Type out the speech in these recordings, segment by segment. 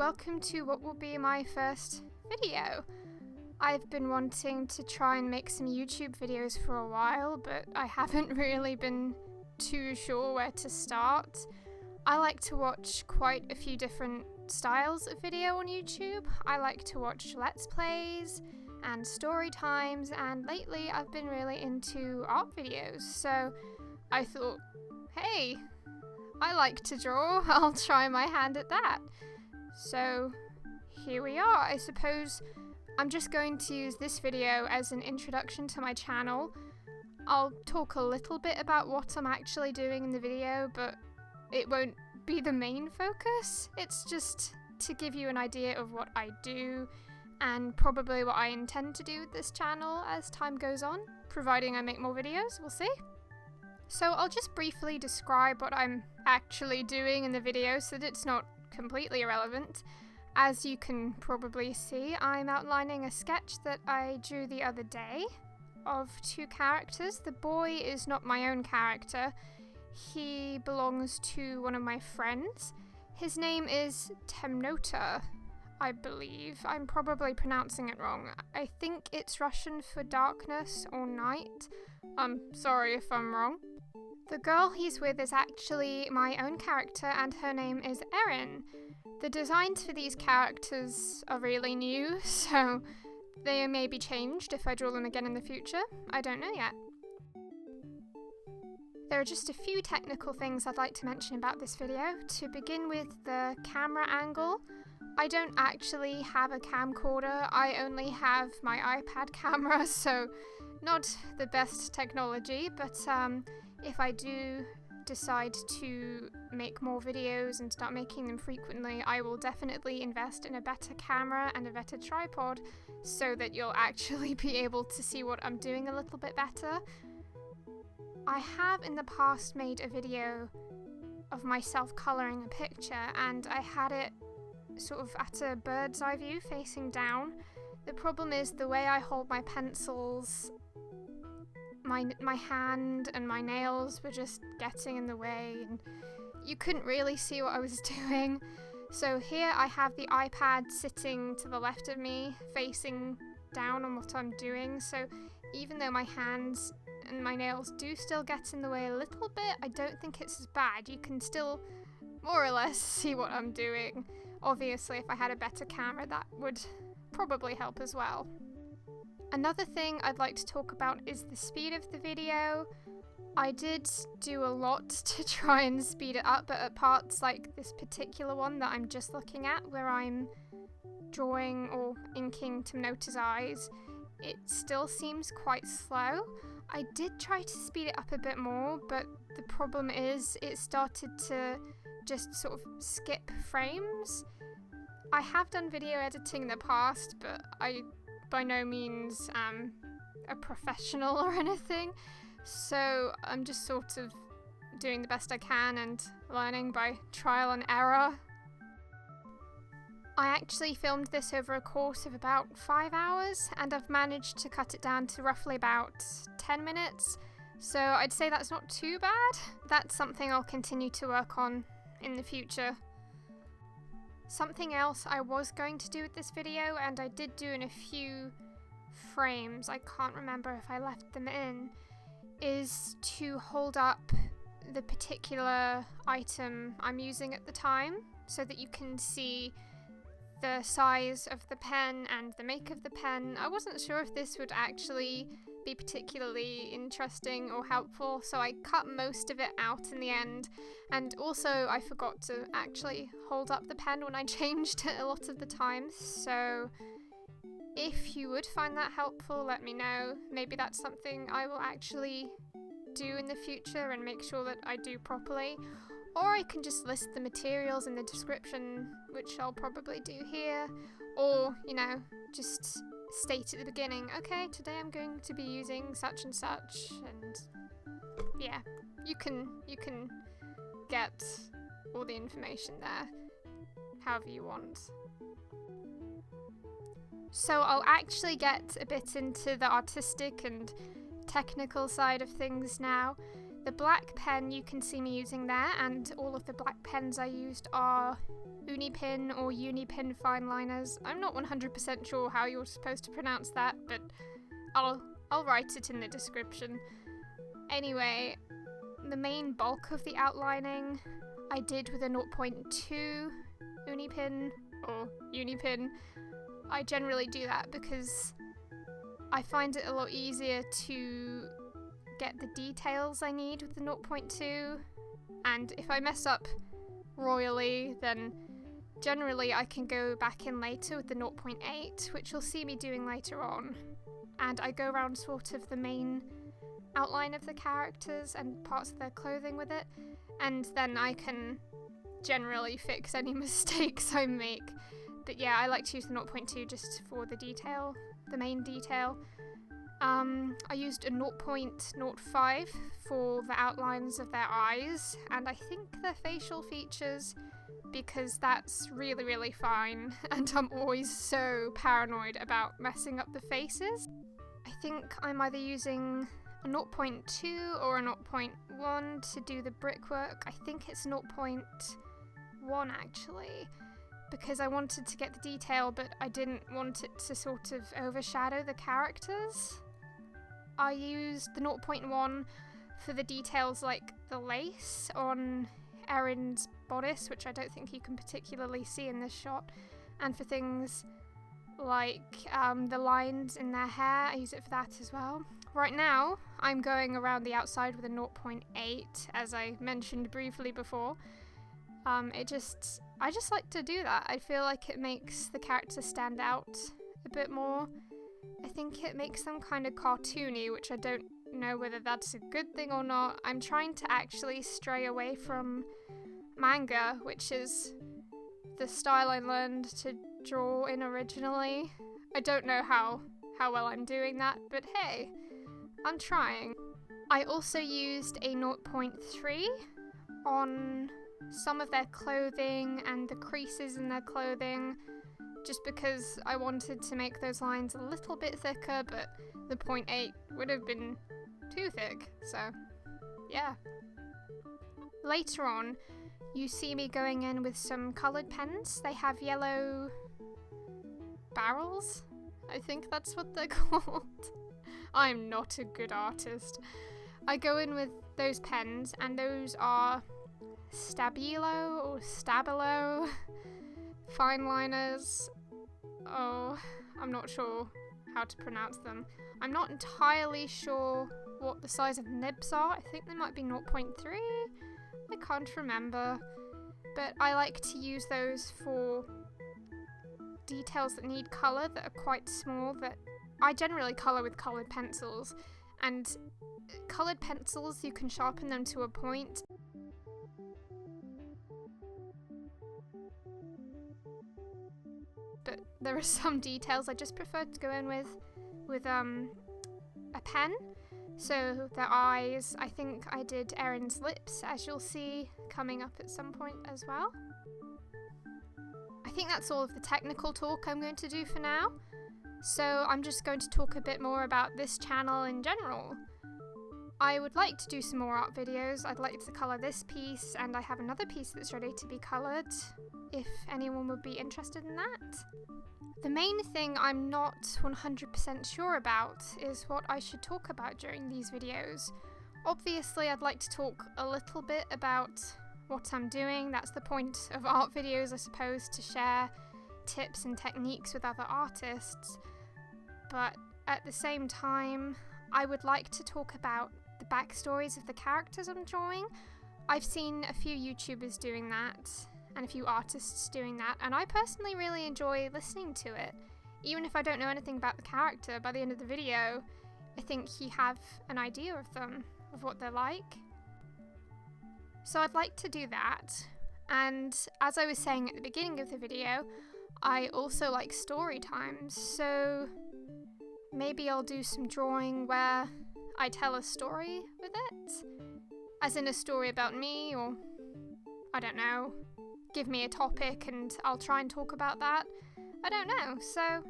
welcome to what will be my first video. I've been wanting to try and make some YouTube videos for a while, but I haven't really been too sure where to start. I like to watch quite a few different styles of video on YouTube. I like to watch Let's Plays and story times, and lately I've been really into art videos, so I thought, hey, I like to draw, I'll try my hand at that. So here we are. I suppose I'm just going to use this video as an introduction to my channel. I'll talk a little bit about what I'm actually doing in the video, but it won't be the main focus. It's just to give you an idea of what I do and probably what I intend to do with this channel as time goes on, providing I make more videos, we'll see. So I'll just briefly describe what I'm actually doing in the video so that it's not completely irrelevant. As you can probably see, I'm outlining a sketch that I drew the other day of two characters. The boy is not my own character. He belongs to one of my friends. His name is Temnota, I believe. I'm probably pronouncing it wrong. I think it's Russian for darkness or night. I'm sorry if I'm wrong. The girl he's with is actually my own character, and her name is Erin. The designs for these characters are really new, so they may be changed if I draw them again in the future. I don't know yet. There are just a few technical things I'd like to mention about this video. To begin with, the camera angle. I don't actually have a camcorder, I only have my iPad camera, so not the best technology, but if I do decide to make more videos and start making them frequently, I will definitely invest in a better camera and a better tripod so that you'll actually be able to see what I'm doing a little bit better. I have in the past made a video of myself colouring a picture, and I had it sort of at a bird's eye view facing down. The problem is the way I hold my pencils, my hand and my nails were just getting in the way, and you couldn't really see what I was doing. So here I have the iPad sitting to the left of me, facing down on what I'm doing, so even though my hands and my nails do still get in the way a little bit, I don't think it's as bad. You can still more or less see what I'm doing. Obviously, if I had a better camera, that would probably help as well. Another thing I'd like to talk about is the speed of the video. I did do a lot to try and speed it up, but at parts like this particular one that I'm just looking at, where I'm drawing or inking Temnota's eyes, it still seems quite slow. I did try to speed it up a bit more, but the problem is it started to just sort of skip frames. I have done video editing in the past, but I by no means am a professional or anything, so I'm just sort of doing the best I can and learning by trial and error. I actually filmed this over a course of about 5 hours, and I've managed to cut it down to roughly about 10 minutes, so I'd say that's not too bad. That's something I'll continue to work on in the future. Something else I was going to do with this video, and I did do in a few frames, I can't remember if I left them in, is to hold up the particular item I'm using at the time so that you can see the size of the pen and the make of the pen. I wasn't sure if this would actually be particularly interesting or helpful, so I cut most of it out in the end, and also I forgot to actually hold up the pen when I changed it a lot of the times, so if you would find that helpful, let me know. Maybe that's something I will actually do in the future and make sure that I do properly, or I can just list the materials in the description, which I'll probably do here, or, you know, just state at the beginning, okay, today I'm going to be using such and such, and yeah, you can get all the information there however you want. So I'll actually get a bit into the artistic and technical side of things now. The black pen you can see me using there, and all of the black pens I used are Unipin or Unipin fineliners. I'm not 100% sure how you're supposed to pronounce that, but I'll write it in the description. Anyway, the main bulk of the outlining I did with a 0.2 Unipin or Unipin. I generally do that because I find it a lot easier to get the details I need with the 0.2, and if I mess up royally, then generally I can go back in later with the 0.8, which you'll see me doing later on, and I go around sort of the main outline of the characters and parts of their clothing with it, and then I can generally fix any mistakes I make. But yeah, I like to use the 0.2 just for the detail, the main detail. I used a 0.05 for the outlines of their eyes, and I think their facial features, because that's really, really fine, and I'm always so paranoid about messing up the faces. I think I'm either using a 0.2 or a 0.1 to do the brickwork. I think it's 0.1 actually, because I wanted to get the detail, but I didn't want it to sort of overshadow the characters. I used the 0.1 for the details like the lace on Erin's bodice, which I don't think you can particularly see in this shot, and for things like the lines in their hair, I use it for that as well. Right now, I'm going around the outside with a 0.8, as I mentioned briefly before. I just like to do that. I feel like it makes the character stand out a bit more. I think it makes them kind of cartoony, which I don't know whether that's a good thing or not. I'm trying to actually stray away from manga, which is the style I learned to draw in originally. I don't know how well I'm doing that, but hey, I'm trying. I also used a 0.3 on some of their clothing and the creases in their clothing, just because I wanted to make those lines a little bit thicker, but the 0.8 would have been too thick, so yeah. Later on, you see me going in with some coloured pens. They have yellow barrels, I think that's what they're called. I'm not a good artist. I go in with those pens, and those are Stabilo or Stabilo fineliners. Oh, I'm not sure how to pronounce them. I'm not entirely sure what the size of nibs are. I think they might be 0.3. I can't remember. But I like to use those for details that need colour, that are quite small, that I generally colour with coloured pencils. And coloured pencils, you can sharpen them to a point. But there are some details I just prefer to go in with a pen. So their eyes, I think I did Erin's lips, as you'll see coming up at some point as well. I think that's all of the technical talk I'm going to do for now. So I'm just going to talk a bit more about this channel in general. I would like to do some more art videos. I'd like to colour this piece, and I have another piece that's ready to be coloured, if anyone would be interested in that. The main thing I'm not 100% sure about is what I should talk about during these videos. Obviously, I'd like to talk a little bit about what I'm doing. That's the point of art videos, I suppose, to share tips and techniques with other artists. But at the same time, I would like to talk about the backstories of the characters I'm drawing. I've seen a few YouTubers doing that, and a few artists doing that, and I personally really enjoy listening to it. Even if I don't know anything about the character, by the end of the video, I think you have an idea of them, of what they're like. So I'd like to do that, and as I was saying at the beginning of the video, I also like story times, so maybe I'll do some drawing where I tell a story with it, as in a story about me, or I don't know, give me a topic and I'll try and talk about that. I don't know, so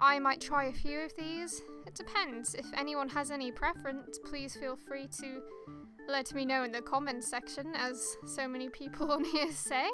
I might try a few of these. It depends. If anyone has any preference, please feel free to let me know in the comments section, as so many people on here say.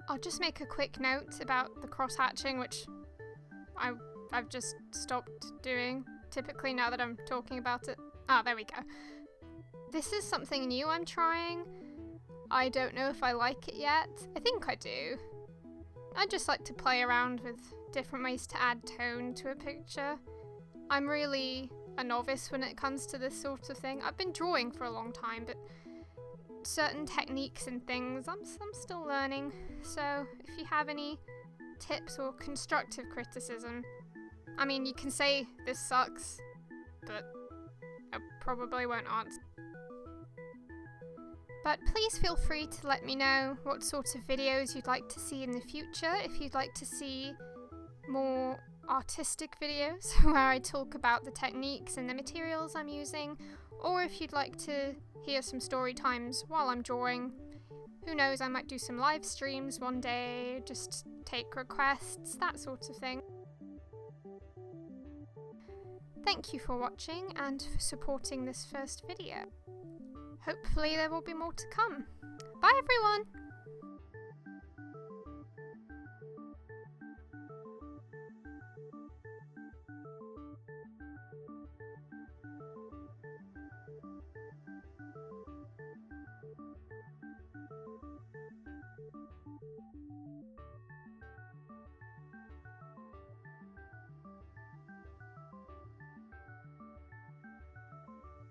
I'll just make a quick note about the cross-hatching, which I've just stopped doing, typically now that I'm talking about it. Ah, there we go. This is something new I'm trying. I don't know if I like it yet. I think I do. I just like to play around with different ways to add tone to a picture. I'm really a novice when it comes to this sort of thing. I've been drawing for a long time, but certain techniques and things I'm still learning. So if you have any tips or constructive criticism, I mean, you can say this sucks, but I probably won't answer. But please feel free to let me know what sort of videos you'd like to see in the future, if you'd like to see more artistic videos where I talk about the techniques and the materials I'm using, or if you'd like to hear some story times while I'm drawing. Who knows, I might do some live streams one day, just take requests, that sort of thing. Thank you for watching and for supporting this first video. Hopefully there will be more to come. Bye everyone!